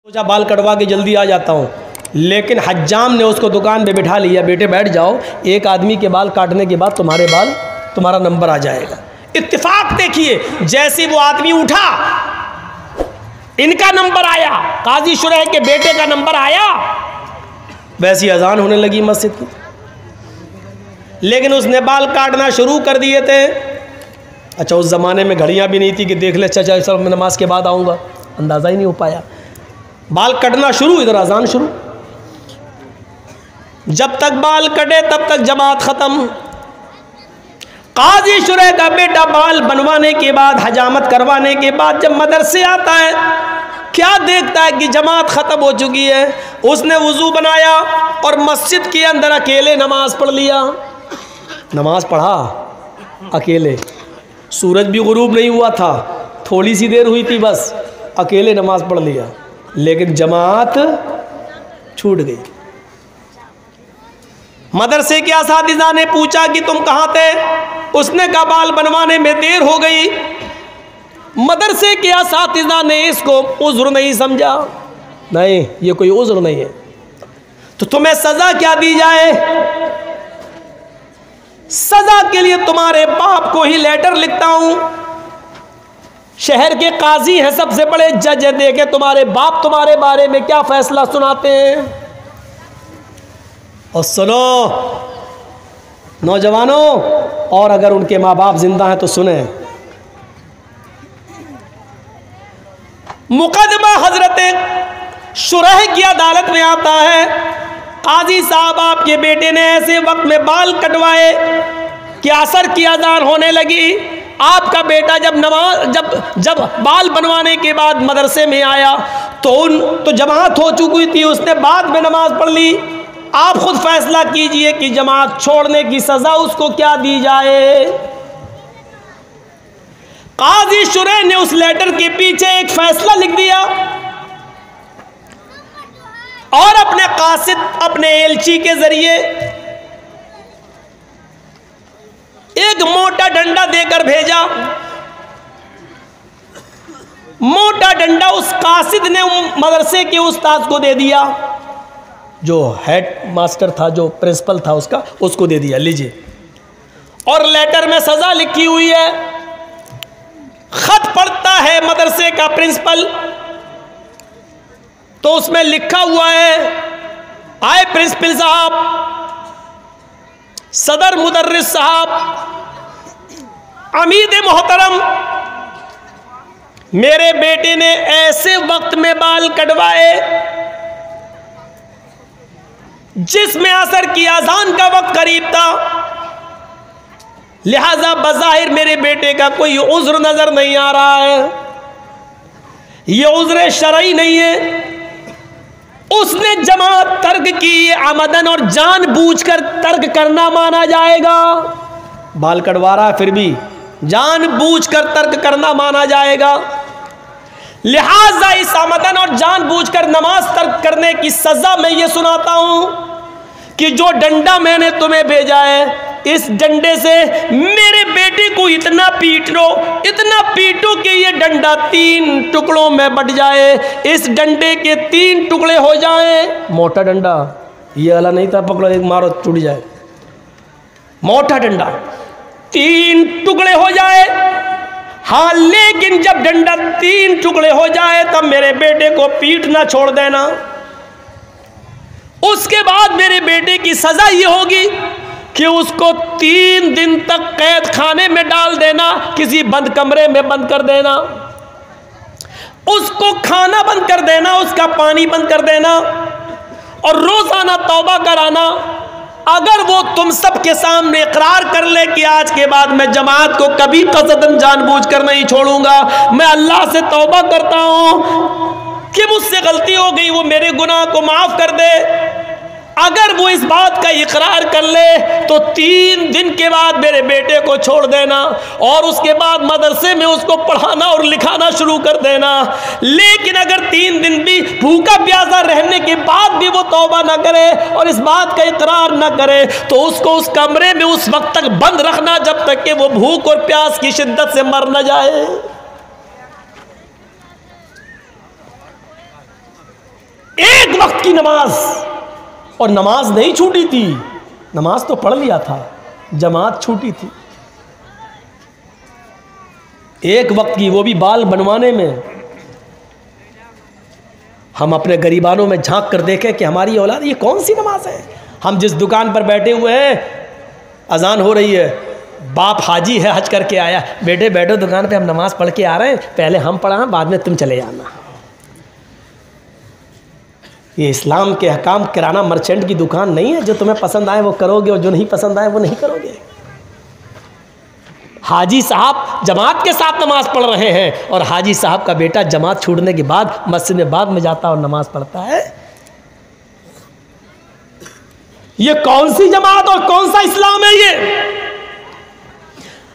सोचा बाल कटवा के जल्दी आ जाता हूँ, लेकिन हज्जाम ने उसको दुकान पे बिठा लिया, बेटे बैठ जाओ, एक आदमी के बाल काटने के बाद तुम्हारा नंबर आ जाएगा। इत्तेफाक देखिए, जैसे वो आदमी उठा, इनका नंबर आया, काजी शुरैह के बेटे का नंबर आया, वैसी अजान होने लगी मस्जिद की। लेकिन उसने बाल काटना शुरू कर दिए थे। अच्छा, उस ज़माने में घड़ियाँ भी नहीं थी कि देख ले चाचा सर मैं नमाज के बाद आऊँगा, अंदाज़ा ही नहीं हो पाया। बाल कटना शुरू, इधर अजान शुरू। जब तक बाल कटे तब तक जमात ख़त्म। काजी शुरैह का बेटा बाल बनवाने के बाद, हजामत करवाने के बाद जब मदरसे आता है, क्या देखता है कि जमात ख़त्म हो चुकी है। उसने वज़ू बनाया और मस्जिद के अंदर अकेले नमाज पढ़ लिया। नमाज पढ़ा अकेले, सूरज भी गुरूब नहीं हुआ था, थोड़ी सी देर हुई थी, बस अकेले नमाज पढ़ लिया, लेकिन जमात छूट गई। मदरसे के असातिज़ा ने पूछा कि तुम कहाँ थे? उसने कहा बाल बनवाने में देर हो गई। मदरसे के असातिज़ा ने इसको उज़्र नहीं समझा, नहीं ये कोई उज़्र नहीं है, तो तुम्हें सज़ा क्या दी जाए? सज़ा के लिए तुम्हारे बाप को ही लेटर लिखता हूँ, शहर के काजी हैं, सबसे बड़े जज हैं, देखे तुम्हारे बाप तुम्हारे बारे में क्या फैसला सुनाते हैं। और सुनो नौजवानों, और अगर उनके माँ बाप जिंदा हैं तो सुने, मुकदमा हजरत शुरैह की अदालत में आता है। काजी साहब, आपके बेटे ने ऐसे वक्त में बाल कटवाए कि असर की अजान होने लगी। आपका बेटा जब बाल बनवाने के बाद मदरसे में आया तो जमात हो चुकी थी, उसने बाद में नमाज पढ़ ली। आप खुद फैसला कीजिए कि जमात छोड़ने की सज़ा उसको क्या दी जाए। काजी शुरैह ने उस लेटर के पीछे एक फैसला लिख दिया और अपने कासिद, अपने एलची के जरिए एक मोटा डंडा देकर भेजा। मोटा डंडा उस कासिद ने मदरसे के उस्ताद को दे दिया, जो हेड मास्टर था, जो प्रिंसिपल था उसको दे दिया, लीजिए। और लेटर में सज़ा लिखी हुई है। खत पढ़ता है मदरसे का प्रिंसिपल, तो उसमें लिखा हुआ है, आए प्रिंसिपल साहब, सदर मुदर्रिस साहब, अमीद मोहतरम, मेरे बेटे ने ऐसे वक्त में बाल कटवाए जिसमें असर की अजान का वक्त करीब था, लिहाजा बज़ाहिर मेरे बेटे का कोई उज़्र नजर नहीं आ रहा है, ये उज़्र शरई नहीं है। उसने जमात तर्क की, आमदन और जानबूझकर तर्क करना माना जाएगा। बाल कटवा रहा है फिर भी जानबूझकर तर्क करना माना जाएगा। लिहाजा इस आमदन और जानबूझकर नमाज तर्क करने की सजा मैं ये सुनाता हूं कि जो डंडा मैंने तुम्हें भेजा है, इस डंडे से मेरे बेटे को इतना पीटो कि ये डंडा 3 टुकड़ों में बट जाए, इस डंडे के 3 टुकड़े हो जाएं। मोटा डंडा, ये वाला नहीं था पकड़ो एक मारो टूट जाए, मोटा डंडा 3 टुकड़े हो जाए। हाँ, लेकिन जब डंडा 3 टुकड़े हो जाए तब मेरे बेटे को पीटना छोड़ देना। उसके बाद मेरे बेटे की सजा ये होगी कि उसको 3 दिन तक कैद खाने में डाल देना, किसी बंद कमरे में बंद कर देना, उसको खाना बंद कर देना, उसका पानी बंद कर देना और रोजाना तौबा कराना। अगर वो तुम सबके सामने इकरार कर ले कि आज के बाद मैं जमात को कभी कसदन जानबूझकर नहीं छोड़ूंगा, मैं अल्लाह से तौबा करता हूं कि मुझसे गलती हो गई, वो मेरे गुनाह को माफ कर दे, अगर वो इस बात का इकरार कर ले तो 3 दिन के बाद मेरे बेटे को छोड़ देना और उसके बाद मदरसे में उसको पढ़ाना और लिखाना शुरू कर देना। लेकिन अगर 3 दिन भी भूखा प्यासा रहने के बाद भी वो तौबा ना करे और इस बात का इकरार ना करे तो उसको उस कमरे में उस वक्त तक बंद रखना जब तक कि वो भूख और प्यास की शिद्दत से मर न जाए। की नमाज, और नमाज नहीं छूटी थी, नमाज तो पढ़ लिया था, जमात छूटी थी एक वक्त की, वो भी बाल बनवाने में। हम अपने गरीबानों में झांक कर देखें कि हमारी औलाद ये कौन सी नमाज है। हम जिस दुकान पर बैठे हुए हैं, अजान हो रही है, बाप हाजी है, हज करके आया, बेटे बैठो दुकान पे, हम नमाज पढ़ के आ रहे हैं, पहले हम पढ़ा, बाद में तुम चले जाना। ये इस्लाम के अहकाम किराना मर्चेंट की दुकान नहीं है, जो तुम्हें पसंद आए वो करोगे और जो नहीं पसंद आए वो नहीं करोगे। हाजी साहब जमात के साथ नमाज पढ़ रहे हैं और हाजी साहब का बेटा जमात छूटने के बाद मस्जिद में बाद में जाता और नमाज पढ़ता है। ये कौन सी जमात और कौन सा इस्लाम है? ये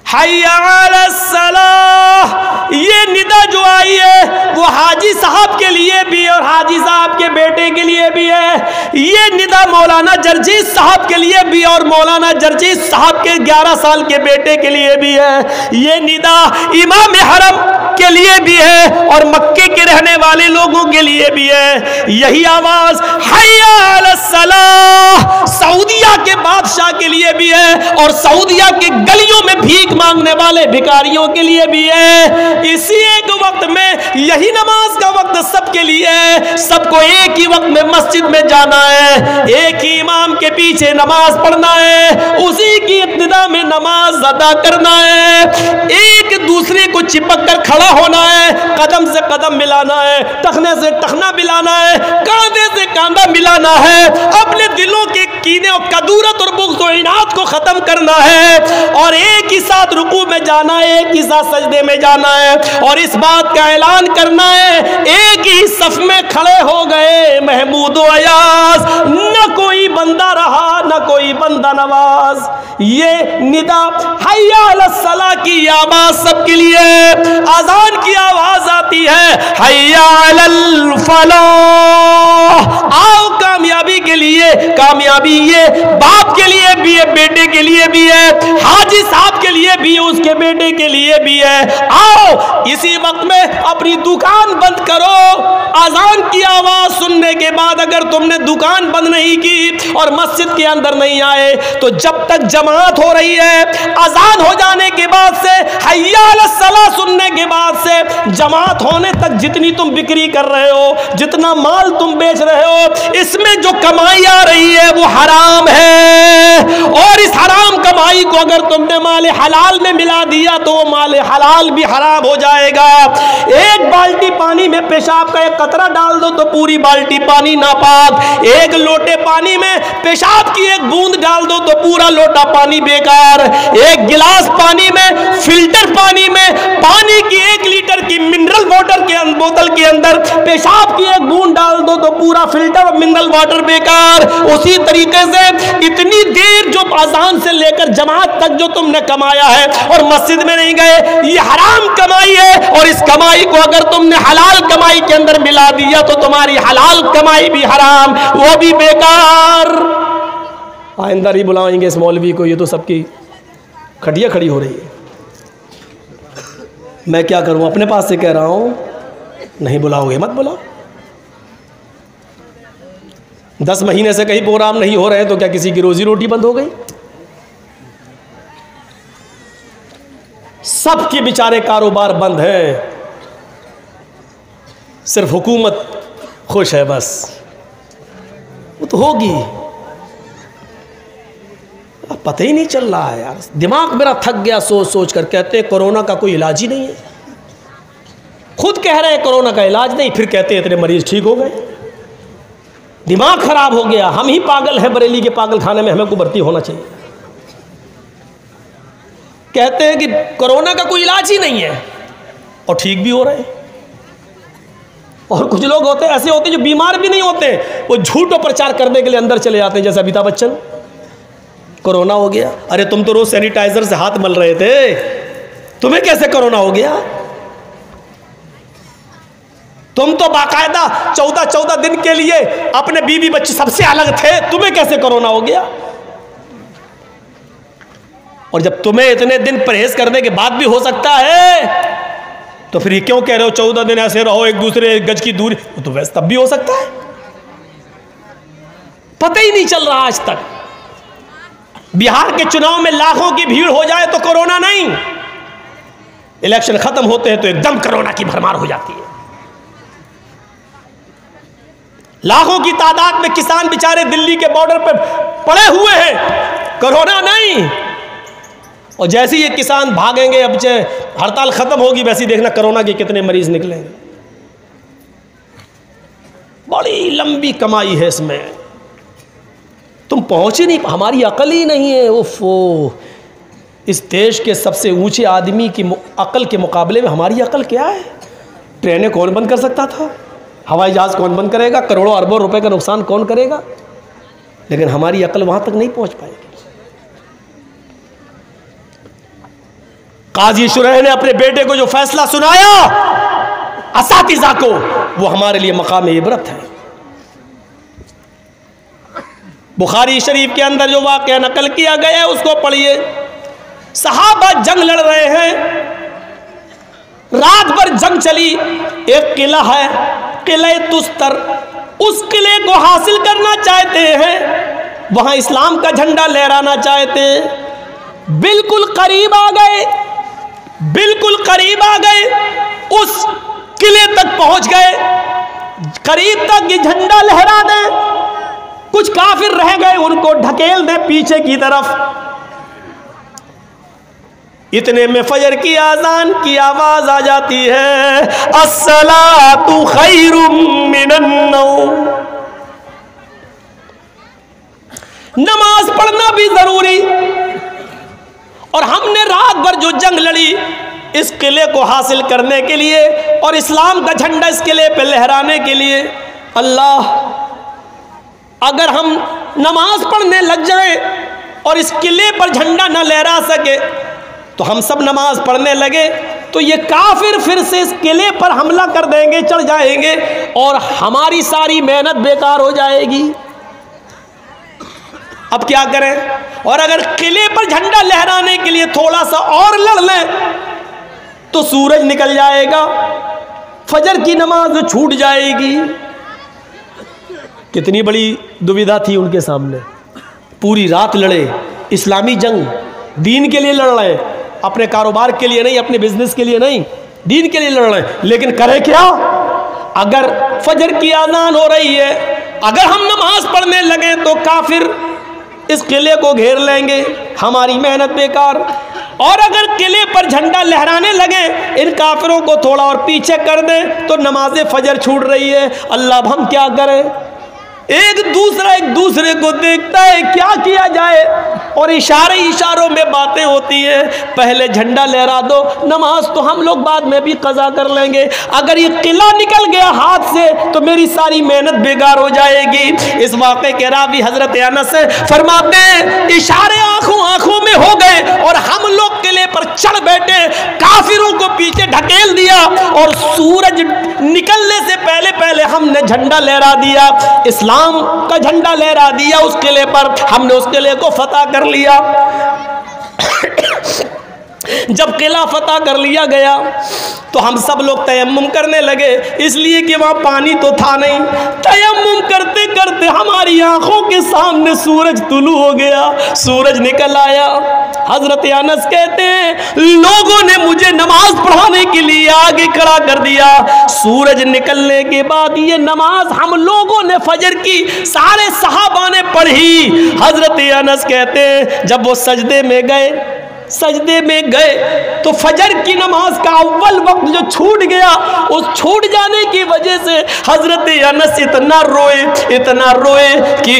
हय्या अलस सलाह, ये निदा जो आई है वो हाजी साहब के लिए भी और हाजी साहब के बेटे के लिए भी है। ये निदा मौलाना जरजीत साहब के लिए भी और मौलाना जरजीत साहब के 11 साल के बेटे के लिए भी है। ये निदा इमाम हरम के लिए भी है और मक्के के रहने वाले लोगों के लिए भी है। यही आवाज हय्या अलस सलाह सऊदिया के बादशाह के लिए भी है और सऊदिया के गलियों में भीख मांगने वाले भिखारियों के लिए भी है। इसी एक वक्त में यही नमाज का वक्त सबके लिए है। सबको एक ही वक्त में मस्जिद में जाना है, एक ही इमाम के पीछे नमाज पढ़ना है, उसी की इब्तिदा में नमाज अदा करना है, एक दूसरे को चिपक कर खड़ा होना है, कदम से कदम मिलाना है, टखने से टखना मिलाना है, कांधे से कांधा मिलाना है, अपने दिलों के कीने और कदूरत और बुग़्ज़ और इनाद को खत्म करना है और एक ही साथ रुकू में जाना है, एक ही साथ सजदे में जाना है और इस बात का ऐलान करना है, एक ही सफ में खड़े हो गए महमूद व अयाज, न कोई बंदा रहा न कोई बंदा नवाज। ये निदा हय्या अलस सलाह की आवाज सबके लिए, अजान की आवाज आती है हय्या अलल फलाह, आओ कामयाबी के लिए। कामयाबी ये बाप के लिए भी है, बेटे के लिए भी है, हाजी साहब के लिए भी है, उसके बेटे के लिए भी है। आओ इसी वक्त में अपनी दुकान बंद करो। अजान की आवाज सुनने के बाद अगर तुमने दुकान बंद नहीं की और मस्जिद के अंदर नहीं आए तो जब तक जमात हो रही है, अजान हो जाने के बाद से, हय्या अलस सलाह सुनने के बाद से, जमात होने तक जितनी तुम बिक्री कर रहे हो, जितना माल तुम बेच रहे हो, इसमें जो कमाई आ रही है वो हराम है और इस हराम कमाई को अगर तुमने माले हलाल में मिला दिया तो वो माले हलाल भी हराम हो जाएगा। एक बाल्टी पानी में पेशाब का एक कतरा डाल दो तो पूरी बाल्टी पानी नापाक, एक लोटे पानी में पेशाब की एक बूंद डाल दो तो पूरा लोटा पानी बेकार, एक गिलास पानी में, फिल्टर पानी में, पानी की 1 लीटर की मिनरल वाटर के बोतल के अंदर पेशाब की एक बूंद डाल दो तो पूरा फिल्टर और मिनरल वाटर बेकार। उसी तरीके से इतनी देर जो अजान से लेकर जमात तक जो तुमने कमाया है और मस्जिद में नहीं गए, ये हराम कमाई है और इस कमाई को अगर तुमने हलाल कमाई के अंदर मिला दिया तो तुम्हारी हलाल कमाई भी हराम, वो भी बेकार। आइंदा ही बुलाएंगे इस मौलवी को, ये तो सबकी खटिया खड़ी हो रही है। मैं क्या करूं, अपने पास से कह रहा हूं, नहीं बुलाओगे मत बुलाओ। 10 महीने से कहीं प्रोग्राम नहीं हो रहे तो क्या किसी की रोजी रोटी बंद हो गई? सबके बेचारे कारोबार बंद हैं, सिर्फ हुकूमत खुश है बस। वो तो होगी, अब पता ही नहीं चल रहा है यार। दिमाग मेरा थक गया सोच सोच कर। कहते हैं कोरोना का कोई इलाज ही नहीं है, खुद कह रहे हैं कोरोना का इलाज नहीं, फिर कहते हैं इतने मरीज ठीक हो गए। दिमाग खराब हो गया, हम ही पागल हैं, बरेली के पागल खाने में हमें को भर्ती होना चाहिए। कहते हैं कि कोरोना का कोई इलाज ही नहीं है और ठीक भी हो रहे हैं। और कुछ लोग होते हैं ऐसे होते हैं जो बीमार भी नहीं होते, वो झूठ और प्रचार करने के लिए अंदर चले जाते हैं, जैसे अमिताभ बच्चन। कोरोना हो गया, अरे तुम तो रोज सैनिटाइजर से हाथ मल रहे थे, तुम्हें कैसे कोरोना हो गया? तुम तो बाकायदा 14-14 दिन के लिए अपने बीवी बच्चे सबसे अलग थे, तुम्हें कैसे कोरोना हो गया? और जब तुम्हें इतने दिन परहेज करने के बाद भी हो सकता है तो फिर ये क्यों कह रहे हो 14 दिन ऐसे रहो, एक दूसरे गज की दूरी? तो वैसे तब भी हो सकता है। पता ही नहीं चल रहा आज तक। बिहार के चुनाव में लाखों की भीड़ हो जाए तो कोरोना नहीं, इलेक्शन खत्म होते हैं तो एकदम कोरोना की भरमार हो जाती है। लाखों की तादाद में किसान बेचारे दिल्ली के बॉर्डर पर पड़े हुए हैं, कोरोना नहीं। और जैसे ही ये किसान भागेंगे, अब चाहे हड़ताल खत्म होगी, वैसे ही देखना कोरोना के कितने मरीज निकलेंगे। बड़ी लंबी कमाई है इसमें, तुम पहुंच ही नहीं, हमारी अकल ही नहीं है। ओफो, इस देश के सबसे ऊंचे आदमी की अकल के मुकाबले में हमारी अकल क्या है? ट्रेनें कौन बंद कर सकता था? हवाई जहाज कौन बंद करेगा? करोड़ों अरबों रुपए का नुकसान कौन करेगा? लेकिन हमारी अकल वहां तक नहीं पहुंच पाएगी। काजी शुरैह ने अपने बेटे को जो फैसला सुनाया असातिज़ा को, वो हमारे लिए मकाम इबरत है। बुखारी शरीफ के अंदर जो वाक़या नकल किया गया है उसको पढ़िए। सहाबा जंग लड़ रहे हैं, रात भर जंग चली। एक किला है, किले तुस्तर, उस किले को हासिल करना चाहते हैं, वहां इस्लाम का झंडा लहराना चाहते हैं। बिल्कुल करीब आ गए, बिल्कुल करीब आ गए, उस किले तक पहुंच गए, करीब तक ये झंडा लहरा दें। कुछ काफिर रह गए, उनको ढकेल दे पीछे की तरफ। इतने में फजर की आजान की आवाज आ जाती है, अस्सलातु खैरुम मिनन नौम। नमाज पढ़ना भी जरूरी। और हमने रात भर जो जंग लड़ी इस किले को हासिल करने के लिए और इस्लाम का झंडा इस किले पे लहराने के लिए, अल्लाह, अगर हम नमाज पढ़ने लग जाएं और इस किले पर झंडा न लहरा सके तो हम सब नमाज पढ़ने लगे तो ये काफिर फिर से इस किले पर हमला कर देंगे, चढ़ जाएंगे और हमारी सारी मेहनत बेकार हो जाएगी। अब क्या करें? और अगर किले पर झंडा लहराने के लिए थोड़ा सा और लड़ लें तो सूरज निकल जाएगा, फजर की नमाज छूट जाएगी। कितनी बड़ी दुविधा थी उनके सामने। पूरी रात लड़े, इस्लामी जंग, दीन के लिए लड़ रहे, अपने कारोबार के लिए नहीं, अपने बिजनेस के लिए नहीं, दीन के लिए लड़ रहे। लेकिन करें क्या? अगर फजर की आज़ान हो रही है, अगर हम नमाज पढ़ने लगे तो काफिर इस किले को घेर लेंगे, हमारी मेहनत बेकार। और अगर किले पर झंडा लहराने लगे, इन काफिरों को थोड़ा और पीछे कर दें तो नमाज फजर छूट रही है। अल्लाह, हम क्या करें? एक दूसरे को देखता है, क्या किया जाए? और इशारों में बातें होती हैं। पहले झंडा लहरा दो, नमाज तो हम लोग बाद में भी कज़ा कर लेंगे। अगर ये किला निकल गया हाथ से तो मेरी सारी मेहनत बेकार हो जाएगी। इस वाक़े के रावी हजरत अनस फरमाते हैं, इशारे आंखों में हो गए और हम लोग किले पर चढ़ बैठे, काफिरों को पीछे ढकेल दिया और सूरज निकलने से पहले पहले हमने झंडा लहरा दिया, इस्लाम का झंडा लहरा दिया उस किले पर। हमने उस किले को फतह कर लिया। जब किला फतह कर लिया गया तो हम सब लोग तयम्मुम करने लगे, इसलिए कि वहाँ पानी तो था नहीं। तयम्मुम करते करते हमारी आंखों के सामने सूरज तुलू हो गया, सूरज निकल आया। हजरत अनस कहते हैं, लोगों ने मुझे नमाज पढ़ाने के लिए आगे खड़ा कर दिया। सूरज निकलने के बाद ये नमाज हम लोगों ने फजर की सारे सहाबा ने पढ़ी। हजरत अनस कहते हैं, जब वो सजदे में गए तो फजर की नमाज का अव्वल वक्त जो छूट गया, उस छूट जाने की वजह से हजरत अनस इतना रोए कि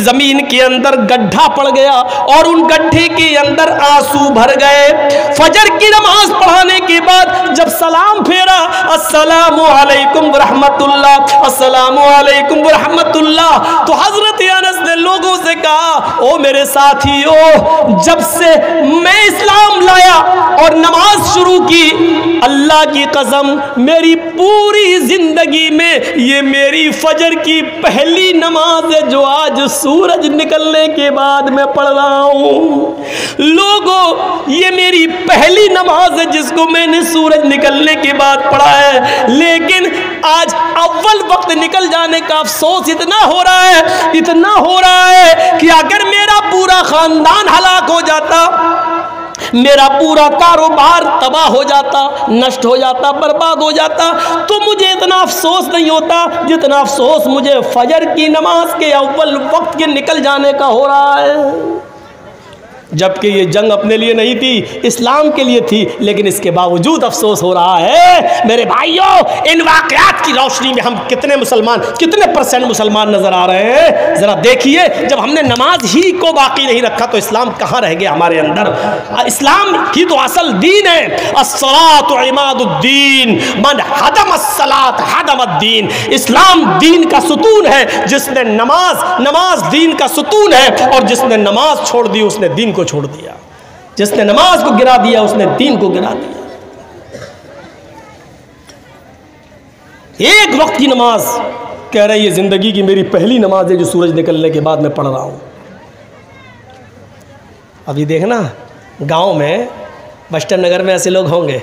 जमीन के अंदर गड्ढा पड़ गया और उन गड्ढे के अंदर आंसू भर गए। फजर की नमाज पढ़ाने के बाद जब सलाम फेरा, अस्सलामु अलैकुम रहमतुल्लाह, अस्सलामु अलैकुम रहमतुल्लाह, तो हजरत अनस ने लोगों से कहा, ओ मेरे साथियों, जब से मैं इस्लाम लाया और नमाज शुरू की, अल्लाह की कसम मेरी पूरी जिंदगी में ये मेरी फजर की पहली नमाज है जो आज सूरज निकलने के बाद मैं पढ़ रहा हूँ। लोगों, ये मेरी पहली नमाज है जिसको मैंने सूरज निकलने के बाद पढ़ा है। लेकिन आज अव्वल वक्त निकल जाने का अफसोस इतना हो रहा है कि अगर मेरा पूरा खानदान हलाक हो जाता, मेरा पूरा कारोबार तबाह हो जाता, नष्ट हो जाता, बर्बाद हो जाता, तो मुझे इतना अफसोस नहीं होता जितना अफसोस मुझे फजर की नमाज के अव्वल वक्त के निकल जाने का हो रहा है। जबकि ये जंग अपने लिए नहीं थी, इस्लाम के लिए थी, लेकिन इसके बावजूद अफसोस हो रहा है। मेरे भाइयों, इन वाक़यात की रोशनी में हम कितने % मुसलमान नज़र आ रहे हैं? ज़रा देखिए, जब हमने नमाज ही को बाकी नहीं रखा तो इस्लाम कहाँ रह गया हमारे अंदर? इस्लाम ही तो असल दीन है। अस्सलातु इमादुद्दीन, मन हदम अस्सलात हदम अद्दीन। इस्लाम दीन का सुतून है। जिसने नमाज दीन का सुतून है, और जिसने नमाज छोड़ दी उसने दीन को छोड़ दिया। जिसने नमाज को गिरा दिया उसने दीन को गिरा दिया। एक वक्त की नमाज कह रही है जिंदगी की मेरी पहली नमाज है जो सूरज निकलने के बाद मैं पढ़ रहा हूं। अभी देखना गांव में बस्टर नगर में ऐसे लोग होंगे।